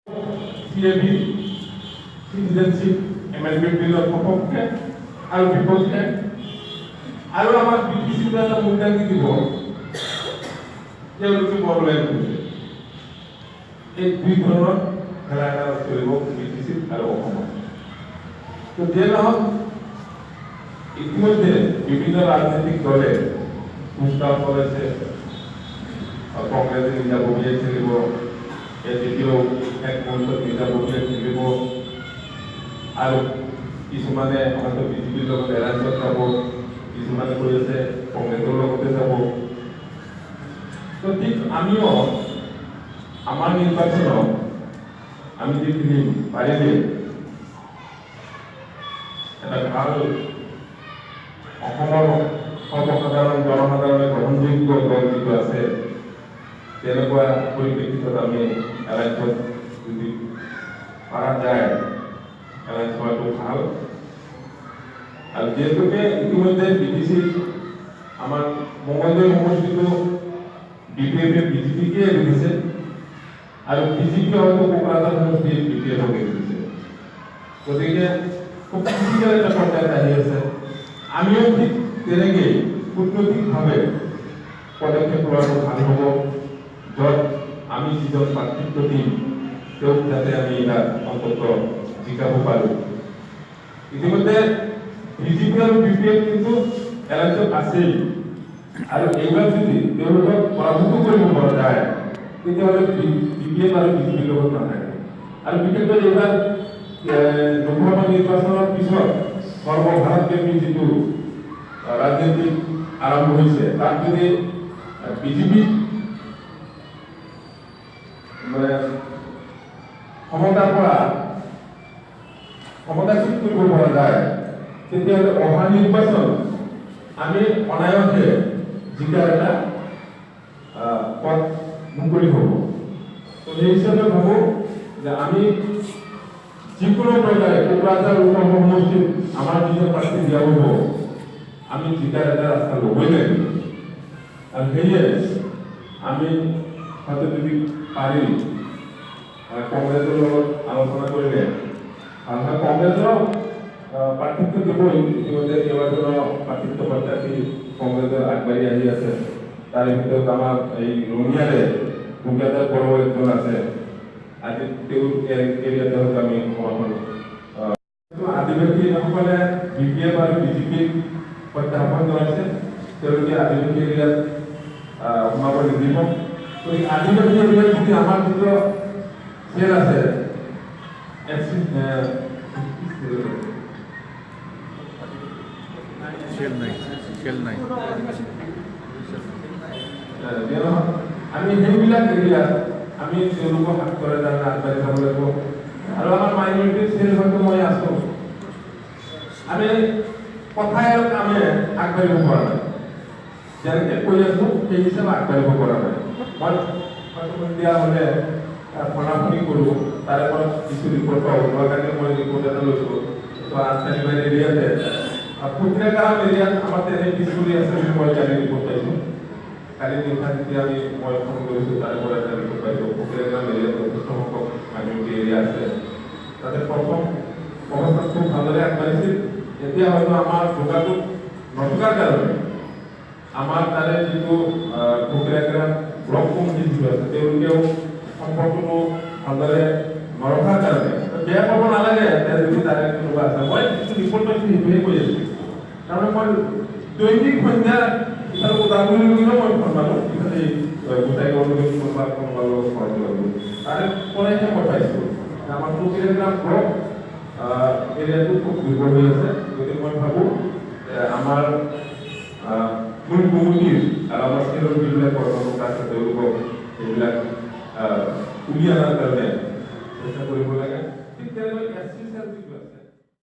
CAB citizenship amendment বিলৰ সপক্ষে আৰু বিপক্ষে আৰু আমাক বিটিচিৰ এটা মূল্যাংকন দিব তেওঁলোকে বৰলাই কৰিছে এই দুই ধৰণৰ খেলা এটা চলিব বিটিচি আৰু অসমত তো যে নহওক ইতিমধ্যে বিভিন্ন ৰাজনৈতিক দলে প্ৰস্তাব কৰেছে কংগ্ৰেসেৰ নিজাববীয়ে খেলিব এদিকেও এক মঞ্চত নিজাববীয়ে খেলিব আৰু কিছুমানে হয়তো বিজেপিৰ লগত এলায়েন্সত যাব কিছুমানে কৈ আছে কংগ্ৰেছৰ লগতে যাব তো ঠিক আমিও আমাৰ নিৰ্বাচনত আমি যে খেলিম পাৰিলে এটা ভাল অসমৰ সৰ্বসাধাৰণ জনসাধাৰণে গ্ৰহণযোগ্য দল যিটো আছে তেনেকুৱা পৰিপ্ৰেক্ষিতত আমি এলায়েন্সত যদি পাৰা যায় এলায়েন্স হোৱাটো ভাল আৰু যিহেতুকে ইতিমধ্যে বিটিচি আমাৰ মঙলদৈ সমষ্টিটো বিপিএফে বিজেপিকে এৰি দিছে আৰু বিজেপি হয়তো কোকৰাঝাৰ সমষ্টি বিপিএফক এৰি দিছে গতিকে খুব ক্ৰিটিকেল এটা পৰ্যায়ত আহি আছে আমিও ঠিক তেনেকেই কূটনৈতিকভাৱে পদক্ষেপ লোৱাটো ভাল হ'ব য'ত আমি যিজন প্ৰাৰ্থিত্ব দিম তেওঁক যাতে আমি তাত অন্তত জিকাব পাৰোঁ ইতিমধ্যে বিজেপি আৰু বিপিএফ কিন্তু এলায়েন্সত আছেই আৰু এইবাৰ যদি তেওঁলোকক পৰাভূত কৰিব পৰা যায় তেতিয়াহ'লে বিপিএফ আৰু বিজেপিৰ লগত নাথাকে আৰু বিশেষকৈ এইবাৰ লোকসভা নিৰ্বাচনৰ পিছত সৰ্বভাৰতব্যাপী যিটো ৰাজনীতি আৰম্ভ হৈছে তাত যদি বিজেপি মানে ক্ষমতাৰ পৰা ক্ষমতাচ্যুত কৰিব পৰা যায় তেতিয়াহ'লে অহা নিৰ্বাচন আমি অনায়াসে জিকাৰ এটা পথ মুকলি হ'ব তো সেই হিচাপে ভাবোঁ যে আমি যিকোনো পৰ্যায়ে কোকৰাঝাৰ লোকসভা সমষ্টিত আমাৰ যিজন প্ৰাৰ্থী দিয়া হ'ব আমি জিকাৰ এটা ৰাস্তা ল'বই লাগিব আৰু সেয়ে আমি হয়তো যদি পাৰি কংগ্ৰেছৰ লগত আলোচনা কৰিলে ভাল কংগ্ৰেছৰ প্ৰাৰ্থিত্ব দিবই ইতিমধ্যে কেইবাজনৰ প্ৰাৰ্থিত্ব প্ৰাৰ্থী কংগ্ৰেছৰ আগবাঢ়ি আহি আছে তাৰে ভিতৰত আমাৰ এই ৰঙিয়াৰে ভূপেন্দ্ৰ বড়ো একজন আছে আজি তেওঁৰ এৰিয়াতে হয়তো আমি সমৰ্থন আদিবাসীসকলে বিপিএফ আৰু বিজেপিক প্ৰত্যাহ্বান জনাইছে তেওঁলোকে আদিবাসী এৰিয়াত সোমাব নিদিব গতিকে আদিবাসী এৰিয়াত যদি আমাৰ যিটো খেল আছে আমি সেইবিলাক এৰিয়াত আমি তেওঁলোকক হাত কৰে তাৰমানে আগবাঢ়ি যাব লাগিব আৰু আমাৰ মাইনৰিটি চেল হয়তো মই আছোঁ আমি কথাই আৰু কামে আগবাঢ়িব পৰা নাই যেনেকৈ কৈ আছোঁ সেই হিচাপে আগবাঢ়িব পৰা নাই মই হয়তো সন্ধিয়া হ'লে ফোনাফোনি কৰোঁ তাৰে পৰা কিছু ৰিপৰ্ট পাওঁ লোৱাৰ কাৰণে মই ৰিপৰ্ট এটা লৈছোঁ তো আঠচাৰিবাৰী এৰিয়াতে পুত্ৰেগাঁও এৰিয়াত আমাৰ তেনে পিছ পৰি আছে বুলি মই কালি ৰিপৰ্ট পাইছোঁ কালি নিশা যেতিয়া মই ফোন কৰিছোঁ তাৰে পৰা এটা ৰিপৰ্ট পাইছোঁ পুত্ৰেগাঁও এৰিয়াত যথেষ্ট সংখ্যক মাইনৰিটি এৰিয়া আছে তাতে প্ৰথম অৱস্থাত খুব ভালদৰে আগবাঢ়িছিল এতিয়া হয়তো আমাৰ যোগাযোগ নথকাৰ কাৰণে আমাৰ তাৰে যিটো পুত্ৰেগাঁও ব্লক কমিটি যিটো আছে তেওঁলোকেও সম্পৰ্কটো ভালদৰে নৰখাৰ কাৰণে বেয়া পাব নালাগে যদি তাৰে কোনোবা আছে মই যিটো ৰিপৰ্ট পাইছোঁ সেইটোহে কৈ আছোঁ তাৰমানে মই দৈনিক সন্ধ্যা ইফালে ওদালগুৰিলৈকেও মই ফোন মাৰোঁ ইফালে গোটাইগাঁৱলৈকে কোনোবা লগত সহায় কৰিব তাৰে পৰাইহে মই পাইছোঁ আমাৰ পুত্ৰেগাঁও ব্লক এৰিয়াটো খুব দুৰ্বল হৈ আছে গতিকে মই ভাবোঁ আমাৰ মূল কমিটিৰ আৰু আমাৰ স্কেলৰ যিবিলাক কৰ্মকৰ্তা আছে তেওঁলোকক এইবিলাক উলিয়াই অনাৰ কাৰণে চেষ্টা কৰিব লাগে ঠিক তেনেকৈ